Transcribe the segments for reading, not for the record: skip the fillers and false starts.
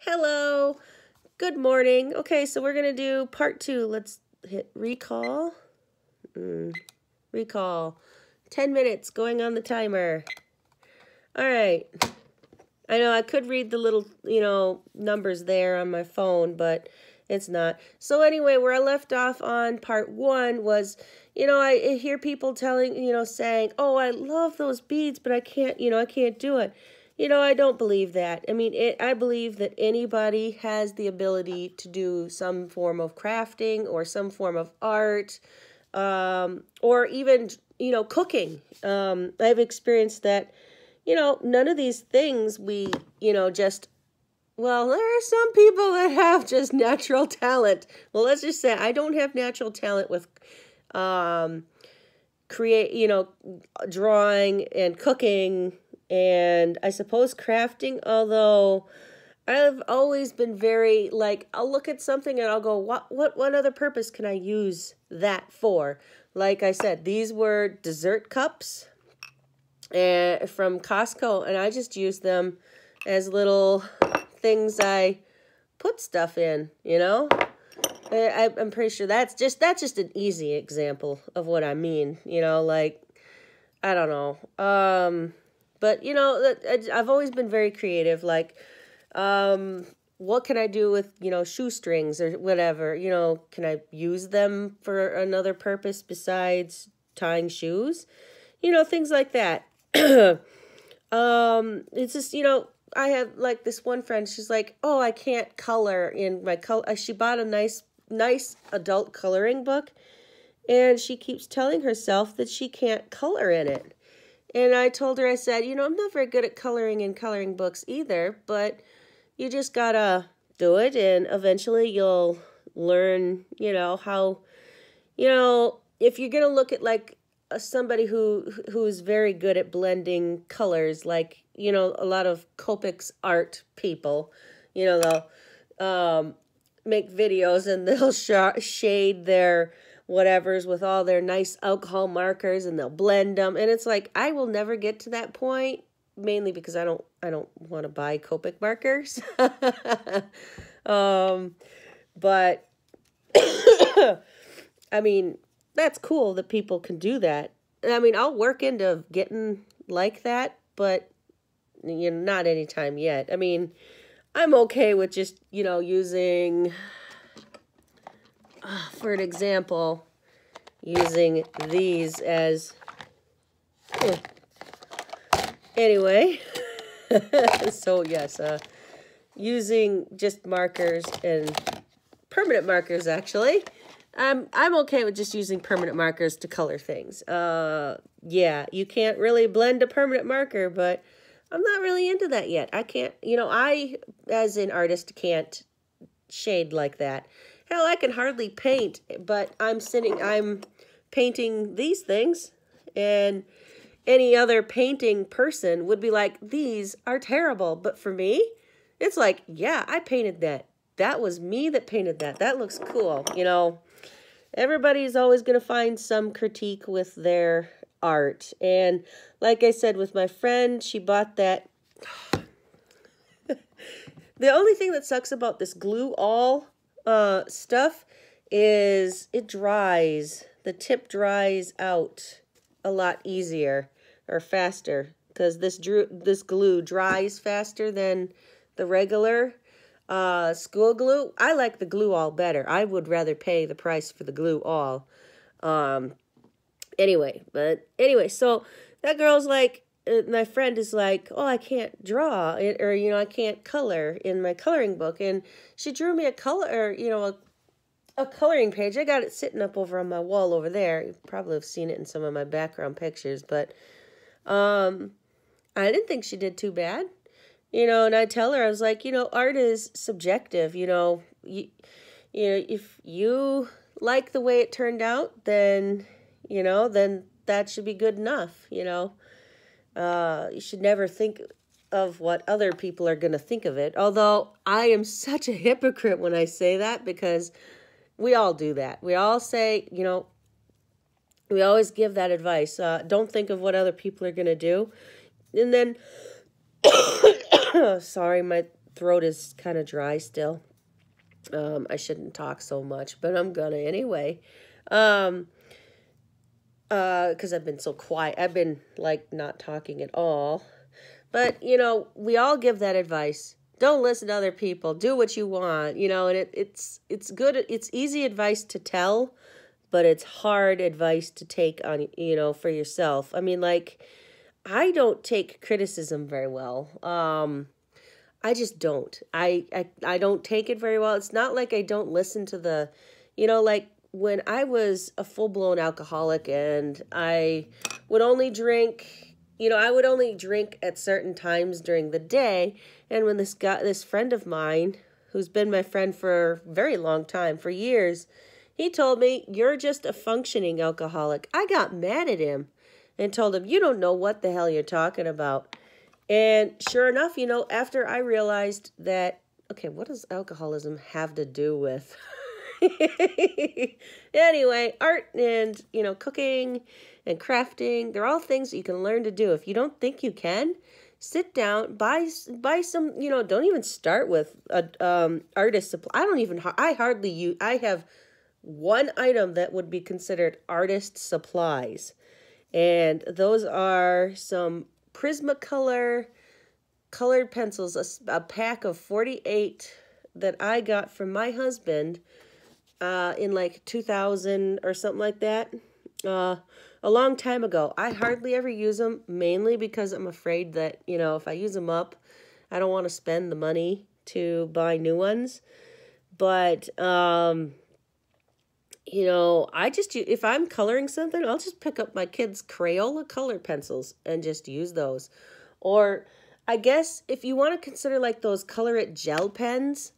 Hello. Good morning. Okay, so we're going to do part 2. Let's hit recall. Recall. 10 minutes going on the timer. All right. I know I could read the little, numbers there on my phone, but it's not. So anyway, where I left off on part 1 was, I hear people saying, oh, I love those beads, but I can't do it. I don't believe that. I mean, I believe that anybody has the ability to do some form of crafting or some form of art, or even, cooking. I've experienced that, none of these things well, there are some people that have just natural talent. Well, let's just say I don't have natural talent with drawing and cooking, and I suppose crafting, although I've always been very, I'll look at something and I'll go, what other purpose can I use that for? Like I said, these were dessert cups from Costco, and I just use them as little things I put stuff in, I'm pretty sure that's just an easy example of what I mean, I don't know. But, I've always been very creative, what can I do with, shoestrings or whatever, can I use them for another purpose besides tying shoes? Things like that. It's just, I have this one friend, she's like, oh, I can't color in my color. She bought a nice adult coloring book, and she keeps telling herself that she can't color in it. And I told her, I said, I'm not very good at coloring in coloring books either, but you just gotta do it, and eventually you'll learn, how, if you're gonna look at somebody who's very good at blending colors, a lot of Copics art people, they'll make videos and they'll shade their whatevers with all their nice alcohol markers, and they'll blend them, and it's like I will never get to that point, mainly because I don't want to buy Copic markers. But I mean, that's cool that people can do that. I mean, I'll work into getting like that, but not anytime yet. I mean, I'm okay with just, using, for an example, using these as, anyway, so yes, using just markers and permanent markers, actually. I'm okay with just using permanent markers to color things. Yeah, you can't really blend a permanent marker, but I'm not really into that yet. I can't, I, as an artist, can't shade like that. Hell, I can hardly paint, but I'm painting these things, and any other painting person would be like, these are terrible. But for me, it's like, yeah, I painted that. That was me that painted that. That looks cool, Everybody's always going to find some critique with their art. And like I said, with my friend, she bought that. The only thing that sucks about this glue all stuff is it dries. The tip dries out a lot easier or faster, because this glue dries faster than the regular school glue. I like the glue all better. I would rather pay the price for the glue all. Anyway, so that girl's like, my friend is like, oh, I can't draw it, or, I can't color in my coloring book. And she drew me a coloring page. I got it sitting up over on my wall over there. You probably have seen it in some of my background pictures, but, I didn't think she did too bad. And I tell her, I was like, art is subjective, if you like the way it turned out, then, then that should be good enough, You should never think of what other people are going to think of it. Although I am such a hypocrite when I say that, because we all do that. We all say, we always give that advice. Don't think of what other people are going to do. And then, sorry, my throat is kind of dry still. I shouldn't talk so much, but I'm gonna anyway. Because I've been so quiet. I've been like not talking at all. But, you know, we all give that advice. Don't listen to other people. Do what you want, you know, and it's good. It's easy advice to tell, but it's hard advice to take on, you know, for yourself. I mean, like, I don't take criticism very well. I just don't. I don't take it very well. It's not like I don't listen to the, you know, like when I was a full-blown alcoholic and I would only drink, you know, I would only drink at certain times during the day. And when this friend of mine, who's been my friend for a very long time, for years, he told me, "You're just a functioning alcoholic." I got mad at him and told him, "You don't know what the hell you're talking about." And sure enough, you know, after I realized that, okay, what does alcoholism have to do with? Anyway, art and, you know, cooking and crafting, they're all things that you can learn to do. If you don't think you can, sit down, buy some, you know, don't even start with a artist supply. I have one item that would be considered artist supplies. And those are some Prismacolor colored pencils, a pack of 48 that I got from my husband in like 2000 or something like that, a long time ago. I hardly ever use them, mainly because I'm afraid that, you know, if I use them up, I don't want to spend the money to buy new ones. But, you know, if I'm coloring something, I'll just pick up my kids' Crayola color pencils and just use those. Or I guess if you want to consider like those Color It gel pens,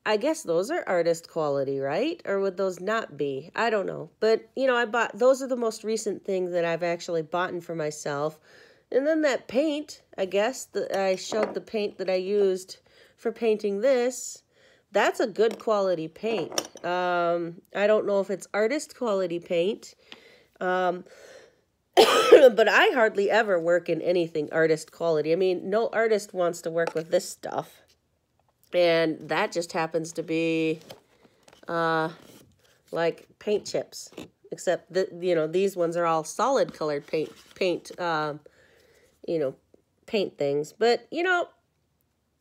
I guess those are artist quality, right? Or would those not be? I don't know. But, you know, those are the most recent things that I've actually bought for myself. And then that paint, I guess, I showed the paint that I used for painting this. That's a good quality paint. I don't know if it's artist quality paint. But I hardly ever work in anything artist quality. I mean, no artist wants to work with this stuff. And that just happens to be like paint chips. Except that, you know, these ones are all solid colored paint things. But, you know,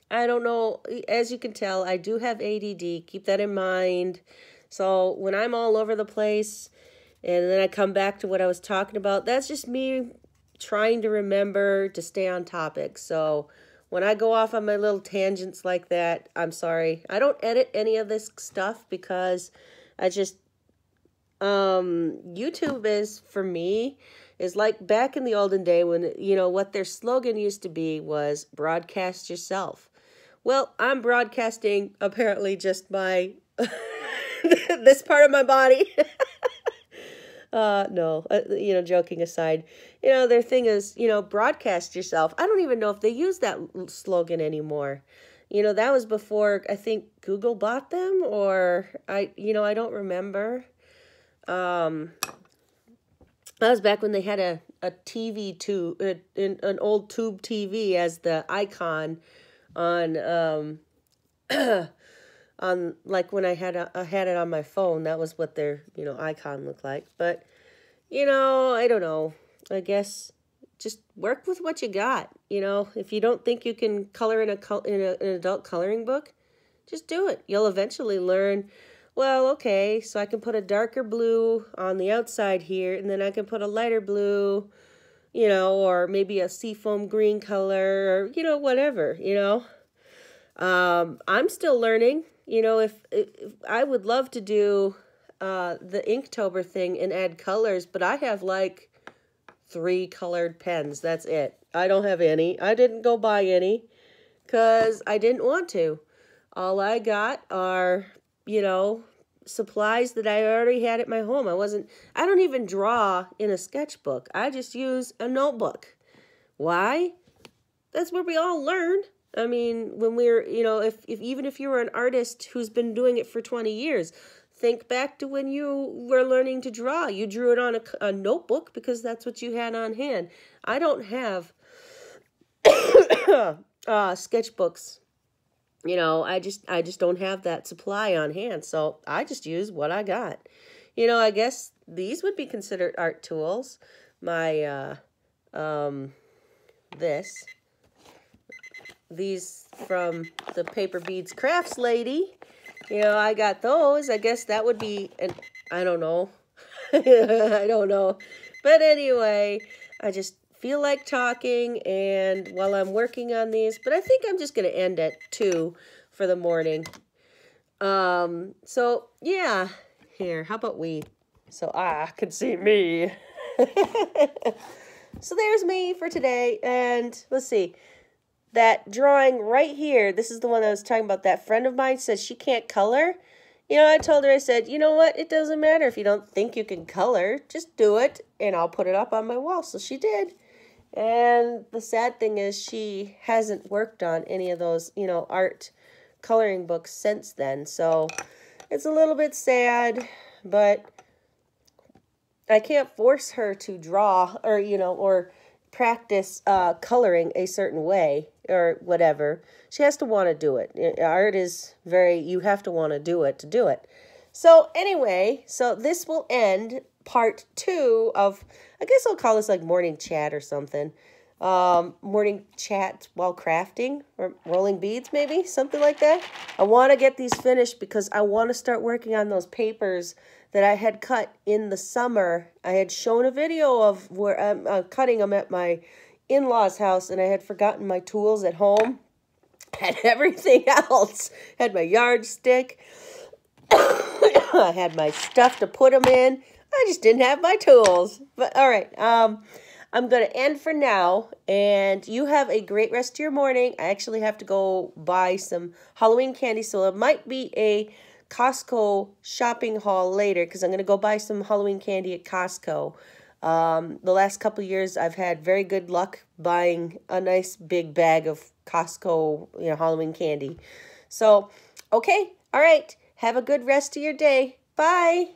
I don't know. As you can tell, I do have ADD. Keep that in mind. So when I'm all over the place and then I come back to what I was talking about, that's just me trying to remember to stay on topic. So when I go off on my little tangents like that, I'm sorry. I don't edit any of this stuff because I just, YouTube for me, is like back in the olden day when, you know, what their slogan used to be was broadcast yourself. Well, I'm broadcasting apparently just my, this part of my body. No, you know, joking aside, you know, their thing is, you know, broadcast yourself. I don't even know if they use that slogan anymore. You know, that was before, I think, Google bought them, or I don't remember. That was back when they had a TV tube, an old tube TV as the icon on, on like when I had it on my phone. That was what their, you know, icon looked like. But, you know, I don't know. I guess just work with what you got. You know, if you don't think you can color in an adult coloring book, just do it. You'll eventually learn. Well, okay, so I can put a darker blue on the outside here, and then I can put a lighter blue, you know, or maybe a seafoam green color, or, you know, whatever, you know. I'm still learning. You know, if I would love to do the Inktober thing and add colors, but I have like 3 colored pens. That's it. I don't have any. I didn't go buy any because I didn't want to. All I got are, you know, supplies that I already had at my home. I don't even draw in a sketchbook. I just use a notebook. Why? That's where we all learn. I mean, when we're, you know, even if you were an artist who's been doing it for 20 years, think back to when you were learning to draw. You drew it on a notebook because that's what you had on hand. I don't have sketchbooks you know, I just don't have that supply on hand, so I just use what I got. You know, I guess these would be considered art tools. My this these from the Paper Beads Crafts lady. You know, I got those. I guess that would be an, I don't know. I don't know. But anyway, I just feel like talking and while I'm working on these, but I think I'm just going to end at 2 for the morning. So yeah, here, how about so I can see me. So there's me for today, and let's see. That drawing right here, this is the one I was talking about. That friend of mine says she can't color. You know, I told her, I said, you know what? It doesn't matter if you don't think you can color. Just do it, and I'll put it up on my wall. So she did. And the sad thing is she hasn't worked on any of those, you know, art coloring books since then. So it's a little bit sad, but I can't force her to draw or, you know, or practice coloring a certain way or whatever. She has to want to do it. Art is you have to want to do it. So anyway, so this will end part 2 of, I guess I'll call this like morning chat or something. Morning chat while crafting or rolling beads, maybe something like that. I want to get these finished because I want to start working on those papers that I had cut in the summer. I had shown a video of where I'm cutting them at my in-laws' house, and I had forgotten my tools at home. Had everything else. Had my yardstick. I had my stuff to put them in. I just didn't have my tools. But all right, I'm going to end for now, and you have a great rest of your morning. I actually have to go buy some Halloween candy, so it might be a Costco shopping haul later because I'm going to go buy some Halloween candy at Costco. The last couple of years, I've had very good luck buying a nice big bag of Costco, you know, Halloween candy. So, okay, all right. Have a good rest of your day. Bye.